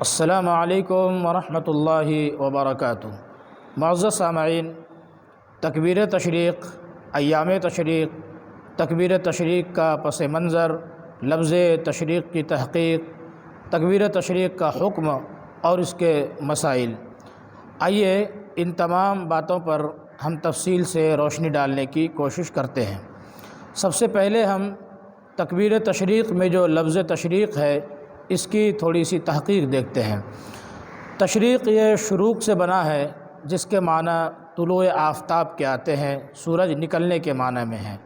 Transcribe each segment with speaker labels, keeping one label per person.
Speaker 1: السلام علیکم ورحمۃ اللہ وبرکاتہ۔ معزز سامعین، تکبیر تشریق، ایام تشریق، تکبیر تشریق کا پس منظر، لفظ تشریق کی تحقیق، تکبیر تشریق کا حکم اور اس کے مسائل، آئیے ان تمام باتوں پر ہم تفصیل سے روشنی ڈالنے کی کوشش کرتے ہیں۔ سب سے پہلے ہم تکبیر تشریق میں جو لفظ تشریق ہے اس کی تھوڑی سی تحقیق دیکھتے ہیں۔ تشریق یہ شروق سے بنا ہے، جس کے معنی طلوع آفتاب کے آتے ہیں، سورج نکلنے کے معنی میں ہیں۔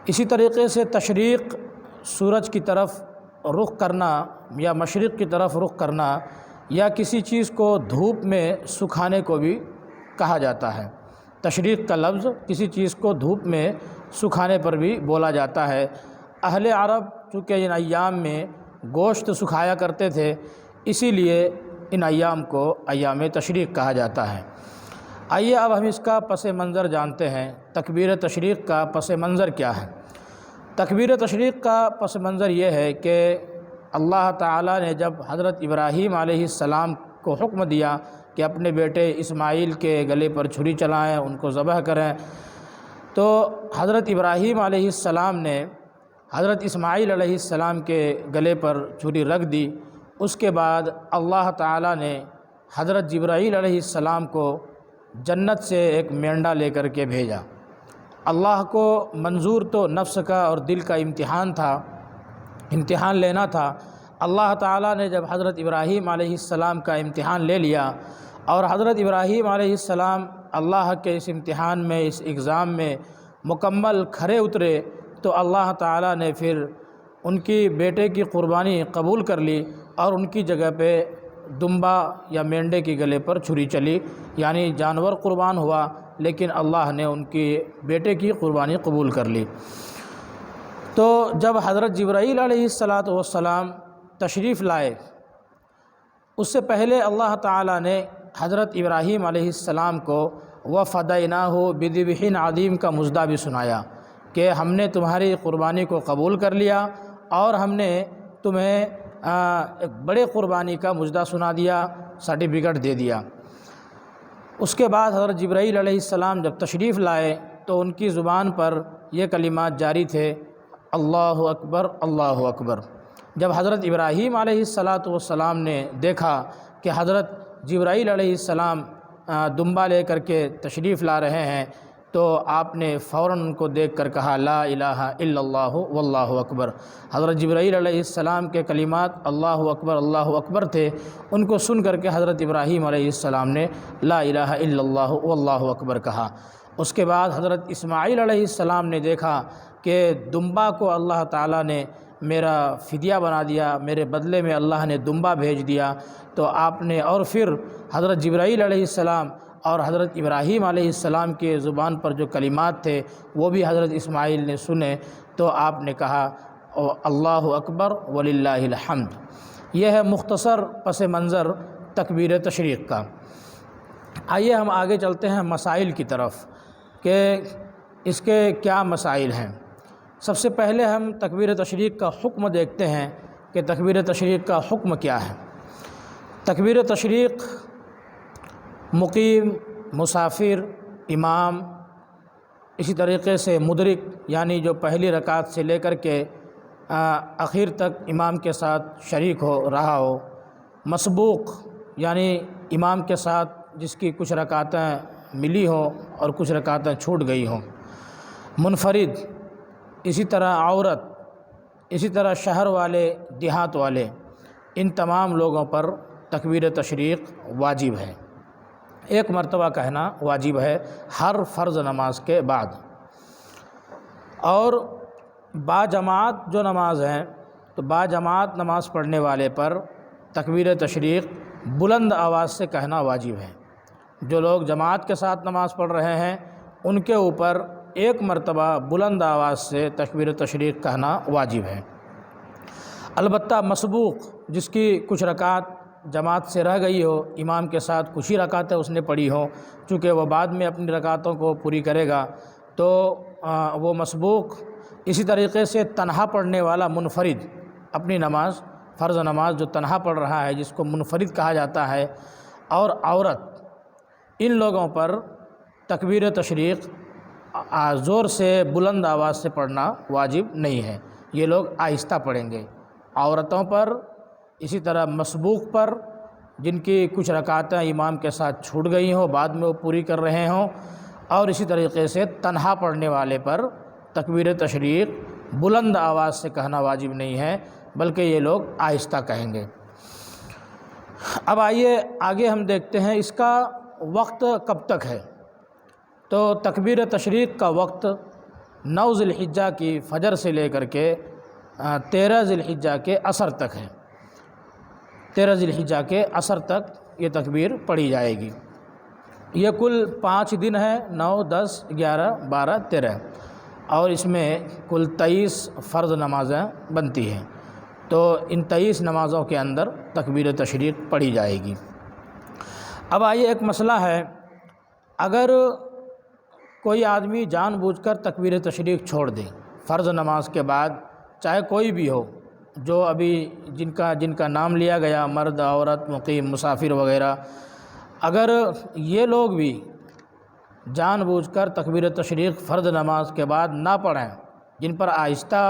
Speaker 1: اسی طریقے سے تشریق سورج کی طرف رخ کرنا یا مشرق کی طرف رخ کرنا، یا کسی چیز کو دھوپ میں سکھانے کو بھی کہا جاتا ہے۔ تشریق کا لفظ کسی چیز کو دھوپ میں سکھانے پر بھی بولا جاتا ہے۔ اہل عرب چونکہ ان ایام میں گوشت سکھایا کرتے تھے، اسی لیے ان ایام کو ایام تشریق کہا جاتا ہے۔ آئیے اب ہم اس کا پس منظر جانتے ہیں۔ تکبیر تشریق کا پس منظر کیا ہے؟ تکبیر تشریق کا پس منظر یہ ہے کہ اللہ تعالیٰ نے جب حضرت ابراہیم علیہ السلام کو حکم دیا کہ اپنے بیٹے اسماعیل کے گلے پر چھری چلائیں، ان کو ذبح کریں، تو حضرت ابراہیم علیہ السلام نے حضرت اسماعیل علیہ السلام کے گلے پر چھری رکھ دی۔ اس کے بعد اللہ تعالیٰ نے حضرت جبرائیل علیہ السلام کو جنت سے ایک مینڈا لے کر کے بھیجا۔ اللہ کو منظور تو نفس کا اور دل کا امتحان لینا تھا۔ اللہ تعالیٰ نے جب حضرت ابراہیم علیہ السلام کا امتحان لے لیا اور حضرت ابراہیم علیہ السلام اللہ کے اس امتحان میں، اس ایگزام میں مکمل کھرے اترے، تو اللہ تعالیٰ نے پھر ان کی بیٹے کی قربانی قبول کر لی اور ان کی جگہ پہ دمبا یا مینڈے کی گلے پر چھری چلی، یعنی جانور قربان ہوا لیکن اللہ نے ان کی بیٹے کی قربانی قبول کر لی۔ تو جب حضرت جبرائیل علیہ السلام تشریف لائے، اس سے پہلے اللہ تعالیٰ نے حضرت ابراہیم علیہ السلام کو وَفَدَيْنَاهُ بِذِبْحٍ عَظِيمٍ کا مژدہ بھی سنایا کہ ہم نے تمہاری قربانی کو قبول کر لیا اور ہم نے تمہیں ایک بڑے قربانی کا مژدہ سنا دیا، سرٹیفکیٹ دے دیا۔ اس کے بعد حضرت جبرائیل علیہ السلام جب تشریف لائے تو ان کی زبان پر یہ کلمات جاری تھے، اللہ اکبر، اللہ اکبر۔ جب حضرت ابراہیم علیہ السلام نے دیکھا کہ حضرت جبرائیل علیہ السلام دمبا لے کر کے تشریف لا رہے ہیں، تو آپ نے فوراً ان کو دیکھ کر کہا لا الہ الا اللہ واللہ اکبر۔ حضرت جبرائیل علیہ السلام کے کلمات اللہ اکبر تھے۔ ان کو سن کر کے حضرت ابراہیم علیہ السلام نے لا الہ الا اللہ واللہ اکبر کہا۔ اس کے بعد حضرت اسماعیل علیہ السلام نے دیکھا کہ دمبا کو اللہ تعالیٰ نے میرا فدیہ بنا دیا، میرے بدلے میں اللہ نے دمبا بھیج دیا، تو آپ نے اور پھر حضرت جبرائیل علیہ السلام اور حضرت ابراہیم علیہ السلام کے زبان پر جو کلمات تھے وہ بھی حضرت اسماعیل نے سنے، تو آپ نے کہا اللہ اکبر وللہ الحمد۔ یہ ہے مختصر پس منظر تکبیر تشریق کا۔ آئیے ہم آگے چلتے ہیں مسائل کی طرف کہ اس کے کیا مسائل ہیں۔ سب سے پہلے ہم تکبیر تشریق کا حکم دیکھتے ہیں کہ تکبیر تشریق کا حکم کیا ہے۔ تکبیر تشریق مقیم، مسافر، امام، اسی طریقے سے مدرک یعنی جو پہلی رکعت سے لے کر کے اخیر تک امام کے ساتھ شریک رہا ہو، مسبوق یعنی امام کے ساتھ جس کی کچھ رکعتیں ملی ہوں اور کچھ رکعتیں چھوٹ گئی ہوں، منفرد، اسی طرح عورت، اسی طرح شہر والے، دیہات والے، ان تمام لوگوں پر تکبیر تشریق واجب ہے۔ ایک مرتبہ کہنا واجب ہے ہر فرض نماز کے بعد۔ اور باجماعت جو نماز ہیں، تو باجماعت نماز پڑھنے والے پر تکبیر تشریق بلند آواز سے کہنا واجب ہے۔ جو لوگ جماعت کے ساتھ نماز پڑھ رہے ہیں ان کے اوپر ایک مرتبہ بلند آواز سے تکبیر تشریق کہنا واجب ہے۔ البتہ مسبوق، جس کی کچھ رکعت جماعت سے رہ گئی ہو، امام کے ساتھ کچھ ہی رکعتیں اس نے پڑھی ہوں، چونکہ وہ بعد میں اپنی رکعتوں کو پوری کرے گا، تو وہ مسبوق۔ اسی طریقے سے تنہا پڑھنے والا منفرد اپنی نماز فرض نماز جو تنہا پڑھ رہا ہے، جس کو منفرد کہا جاتا ہے، اور عورت، ان لوگوں پر تکبیر تشریق زور سے بلند آواز سے پڑھنا واجب نہیں ہے، یہ لوگ آہستہ پڑھیں گے۔ عورتوں پر، اسی طرح مسبوق پر، جن کی کچھ رکعتیں امام کے ساتھ چھوٹ گئی ہوں، بعد میں وہ پوری کر رہے ہوں، اور اسی طریقے سے تنہا پڑھنے والے پر تکبیر تشریق بلند آواز سے کہنا واجب نہیں ہے، بلکہ یہ لوگ آہستہ کہیں گے۔ اب آئیے آگے ہم دیکھتے ہیں اس کا وقت کب تک ہے۔ تو تکبیر تشریق کا وقت 9 ذی الحجہ کی فجر سے لے کر کے 13 ذی الحجہ کے عصر تک ہے۔ 13 ذی الحجہ کے عصر تک یہ تکبیر پڑھی جائے گی۔ یہ کل 5 دن ہے، 9، 10، 11، 12، 13، اور اس میں کل 23 فرض نمازیں بنتی ہیں۔ تو ان 23 نمازوں کے اندر تکبیر تشریق پڑھی جائے گی۔ اب آئیے ایک مسئلہ ہے، اگر کوئی آدمی جان بوجھ کر تکبیر تشریق چھوڑ دے فرض نماز کے بعد، چاہے کوئی بھی ہو، جو ابھی جن کا نام لیا گیا، مرد، عورت، مقیم، مسافر وغیرہ، اگر یہ لوگ بھی جان بوجھ کر تکبیر تشریق فرض نماز کے بعد نہ پڑھیں، جن پر آہستہ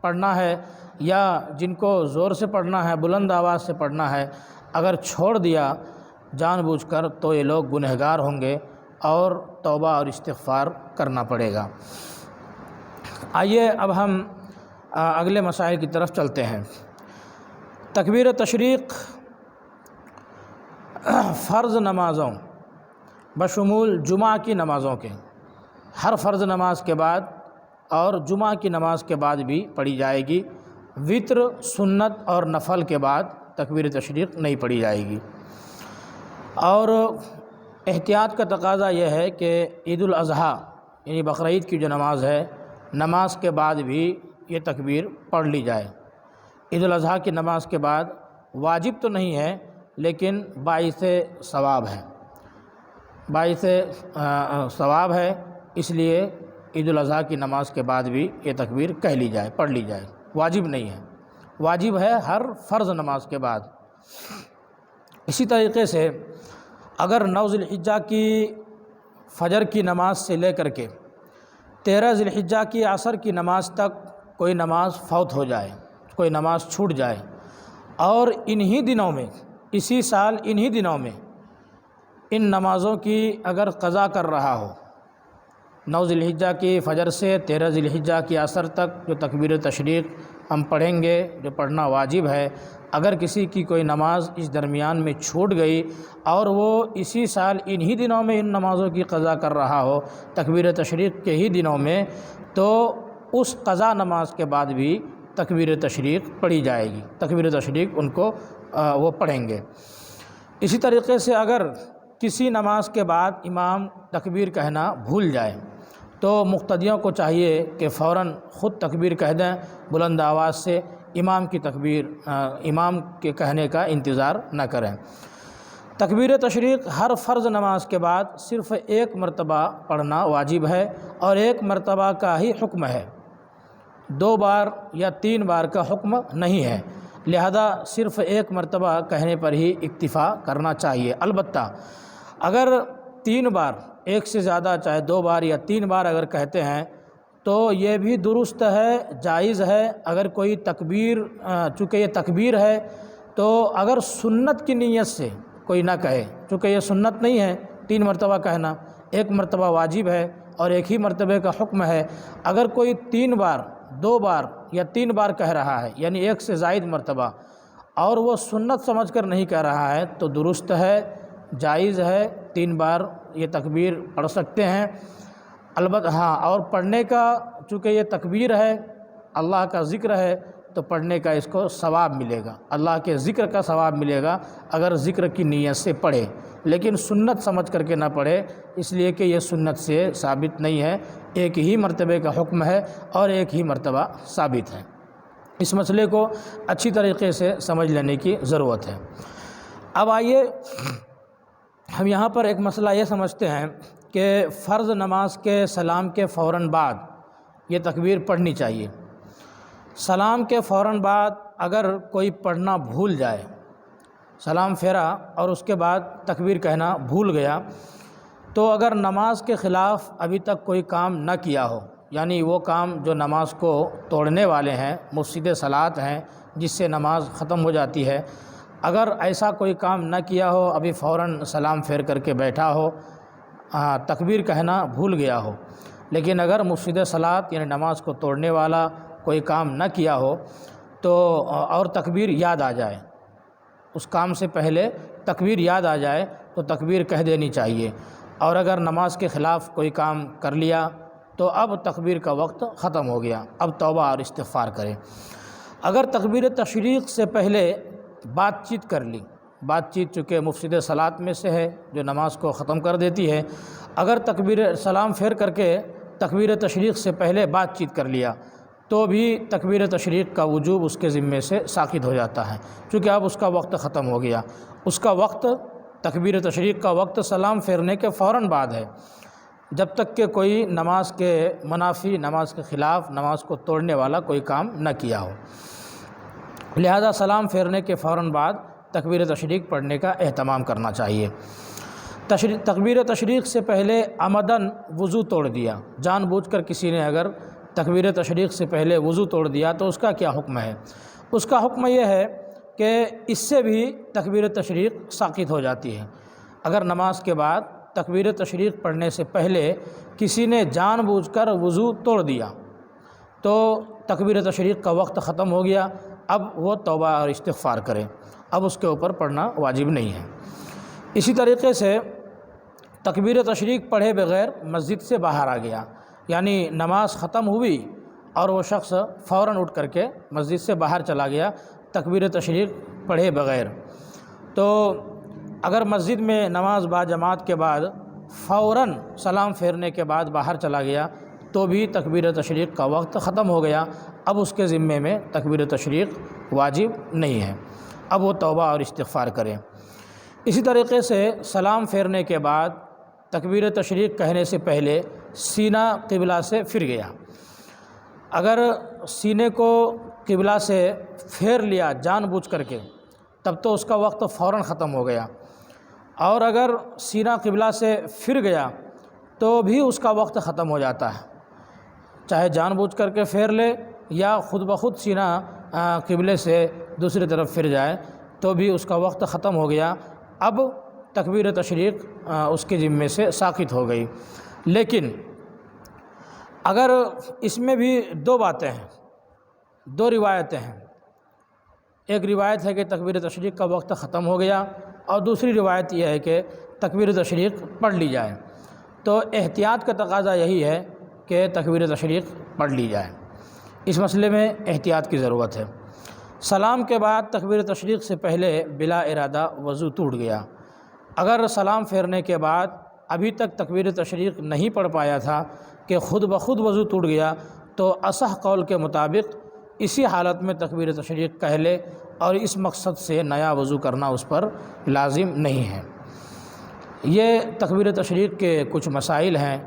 Speaker 1: پڑھنا ہے یا جن کو زور سے پڑھنا ہے، بلند آواز سے پڑھنا ہے، اگر چھوڑ دیا جان بوجھ کر، تو یہ لوگ گنہگار ہوں گے اور توبہ اور استغفار کرنا پڑے گا۔ آئیے اب ہم اگلے مسائل کی طرف چلتے ہیں۔ تکبیر تشریق فرض نمازوں بشمول جمعہ کی نمازوں کے، ہر فرض نماز کے بعد اور جمعہ کی نماز کے بعد بھی پڑھی جائے گی۔ وتر، سنت اور نفل کے بعد تکبیر تشریق نہیں پڑھی جائے گی۔ اور احتیاط کا تقاضا یہ ہے کہ عید الاضحیٰ یعنی بقرعید کی جو نماز ہے، نماز کے بعد بھی یہ تکبیر پڑھ لی جائے۔ عید الاضحیٰ کی نماز کے بعد واجب تو نہیں ہے، لیکن باعث ثواب ہے، باعث ثواب ہے، اس لیے عید الاضحیٰ کی نماز کے بعد بھی یہ تکبیر کہہ لی جائے، پڑھ لی جائے، واجب نہیں ہے، واجب ہے ہر فرض نماز کے بعد۔ اسی طریقے سے اگر 9 ذی الحجہ کی فجر کی نماز سے لے کر کے 13 ذی الحجہ کی عصر کی نماز تک کوئی نماز فوت ہو جائے، کوئی نماز چھوٹ جائے، اور انہی دنوں میں، اسی سال انہی دنوں میں ان نمازوں کی اگر قضا کر رہا ہو، 9 ذی الحجہ کی فجر سے 13 ذی الحجہ کی عصر تک جو تکبیر تشریق ہم پڑھیں گے، جو پڑھنا واجب ہے، اگر کسی کی کوئی نماز اس درمیان میں چھوٹ گئی اور وہ اسی سال انہی دنوں میں ان نمازوں کی قضا کر رہا ہو، تکبیر تشریق کے ہی دنوں میں، تو اس قضا نماز کے بعد بھی تکبیر تشریق پڑھی جائے گی، تکبیر تشریق ان کو وہ پڑھیں گے۔ اسی طریقے سے اگر کسی نماز کے بعد امام تکبیر کہنا بھول جائے، تو مقتدیوں کو چاہیے کہ فوراً خود تکبیر کہہ دیں بلند آواز سے، امام کی تکبیر، امام کے کہنے کا انتظار نہ کریں۔ تکبیر تشریق ہر فرض نماز کے بعد صرف ایک مرتبہ پڑھنا واجب ہے، اور ایک مرتبہ کا ہی حکم ہے، 2 بار یا 3 بار کا حکم نہیں ہے، لہذا صرف ایک مرتبہ کہنے پر ہی اکتفا کرنا چاہیے۔ البتہ اگر 3 بار، ایک سے زیادہ چاہے 2 بار یا 3 بار اگر کہتے ہیں تو یہ بھی درست ہے، جائز ہے۔ اگر کوئی تکبیر، چونکہ یہ تکبیر ہے، تو اگر سنت کی نیت سے کوئی نہ کہے، چونکہ یہ سنت نہیں ہے 3 مرتبہ کہنا، 1 مرتبہ واجب ہے اور 1 ہی مرتبہ کا حکم ہے، اگر کوئی 3 بار، 2 بار یا 3 بار کہہ رہا ہے، یعنی 1 سے زائد مرتبہ، اور وہ سنت سمجھ کر نہیں کہہ رہا ہے، تو درست ہے، جائز ہے، 3 بار یہ تکبیر پڑھ سکتے ہیں۔ البتہ ہاں، اور پڑھنے کا، چونکہ یہ تکبیر ہے، اللہ کا ذکر ہے، تو پڑھنے کا اس کو ثواب ملے گا، اللہ کے ذکر کا ثواب ملے گا اگر ذکر کی نیت سے پڑھے، لیکن سنت سمجھ کر کے نہ پڑھے، اس لیے کہ یہ سنت سے ثابت نہیں ہے، 1 ہی مرتبے کا حکم ہے اور 1 ہی مرتبہ ثابت ہے۔ اس مسئلے کو اچھی طریقے سے سمجھ لینے کی ضرورت ہے۔ اب آئیے ہم یہاں پر ایک مسئلہ یہ سمجھتے ہیں کہ فرض نماز کے سلام کے فوراً بعد یہ تکبیر پڑھنی چاہیے۔ سلام کے فوراً بعد اگر کوئی پڑھنا بھول جائے، سلام پھیرا اور اس کے بعد تکبیر کہنا بھول گیا، تو اگر نماز کے خلاف ابھی تک کوئی کام نہ کیا ہو، یعنی وہ کام جو نماز کو توڑنے والے ہیں، مفسد صلاۃ ہیں، جس سے نماز ختم ہو جاتی ہے، اگر ایسا کوئی کام نہ کیا ہو، ابھی فوراً سلام پھیر کر کے بیٹھا ہو، تکبیر کہنا بھول گیا ہو، لیکن اگر مفسد صلاۃ یعنی نماز کو توڑنے والا کوئی کام نہ کیا ہو تو اور تکبیر یاد آ جائے، اس کام سے پہلے تکبیر یاد آ جائے تو تکبیر کہہ دینی چاہیے، اور اگر نماز کے خلاف کوئی کام کر لیا تو اب تکبیر کا وقت ختم ہو گیا، اب توبہ اور استغفار کرے۔ اگر تکبیر تشریق سے پہلے بات چیت کر لی، بات چیت چونکہ مفسد صلاۃ میں سے ہے جو نماز کو ختم کر دیتی ہے، اگر تکبیر سلام پھیر کر کے تکبیر تشریق سے پہلے بات چیت کر لیا تو بھی تکبیر تشریق کا وجوب اس کے ذمے سے ساقط ہو جاتا ہے، چونکہ اب اس کا وقت ختم ہو گیا۔ اس کا وقت، تکبیر تشریق کا وقت سلام پھیرنے کے فوراً بعد ہے، جب تک کہ کوئی نماز کے منافی، نماز کے خلاف، نماز کو توڑنے والا کوئی کام نہ کیا ہو۔ لہذا سلام پھیرنے کے فوراً بعد تکبیر تشریق پڑھنے کا اہتمام کرنا چاہیے۔ تکبیر تشریق سے پہلے عمداً وضو توڑ دیا، جان بوجھ کر کسی نے اگر تکبیر تشریق سے پہلے وضو توڑ دیا تو اس کا کیا حکم ہے؟ اس کا حکم یہ ہے کہ اس سے بھی تکبیر تشریق ساقط ہو جاتی ہے۔ اگر نماز کے بعد تکبیر تشریق پڑھنے سے پہلے کسی نے جان بوجھ کر وضو توڑ دیا تو تکبیر تشریق کا وقت ختم ہو گیا، اب وہ توبہ اور استغفار کرے، اب اس کے اوپر پڑھنا واجب نہیں ہے۔ اسی طریقے سے تکبیر تشریق پڑھے بغیر مسجد سے باہر آ گیا، یعنی نماز ختم ہوئی اور وہ شخص فوراً اٹھ کر کے مسجد سے باہر چلا گیا تکبیر تشریق پڑھے بغیر، تو اگر مسجد میں نماز با جماعت کے بعد فوراً سلام پھیرنے کے بعد باہر چلا گیا تو بھی تکبیر تشریق کا وقت ختم ہو گیا، اب اس کے ذمے میں تکبیر تشریق واجب نہیں ہے، اب وہ توبہ اور استغفار کرے۔ اسی طریقے سے سلام پھیرنے کے بعد تکبیر تشریق کہنے سے پہلے سینہ قبلہ سے پھر گیا، اگر سینے کو قبلہ سے پھیر لیا جان بوجھ کر کے تب تو اس کا وقت فوراً ختم ہو گیا، اور اگر سینہ قبلہ سے پھر گیا تو بھی اس کا وقت ختم ہو جاتا ہے، چاہے جان بوجھ کر کے پھیر لے یا خود بخود سینہ قبلے سے دوسری طرف پھر جائے تو بھی اس کا وقت ختم ہو گیا، اب تکبیر تشریق اس کے ذمے سے ساقط ہو گئی۔ لیکن اگر اس میں بھی دو باتیں ہیں، دو روایتیں ہیں، ایک روایت ہے کہ تکبیر تشریق کا وقت ختم ہو گیا اور دوسری روایت یہ ہے کہ تکبیر تشریق پڑھ لی جائے، تو احتیاط کا تقاضا یہی ہے کہ تکبیر تشریق پڑھ لی جائے، اس مسئلے میں احتیاط کی ضرورت ہے۔ سلام کے بعد تکبیر تشریق سے پہلے بلا ارادہ وضو ٹوٹ گیا، اگر سلام پھیرنے کے بعد ابھی تک تکبیر تشریق نہیں پڑھ پایا تھا کہ خود بخود وضو ٹوٹ گیا تو اصح قول کے مطابق اسی حالت میں تکبیر تشریق کہہ لے، اور اس مقصد سے نیا وضو کرنا اس پر لازم نہیں ہے۔ یہ تکبیر تشریق کے کچھ مسائل ہیں،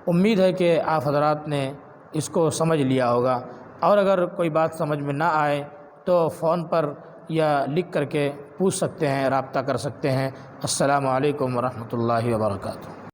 Speaker 1: امید ہے کہ آپ حضرات نے اس کو سمجھ لیا ہوگا، اور اگر کوئی بات سمجھ میں نہ آئے تو فون پر یا لکھ کر کے پوچھ سکتے ہیں، رابطہ کر سکتے ہیں۔ السلام علیکم ورحمۃ اللہ وبرکاتہ۔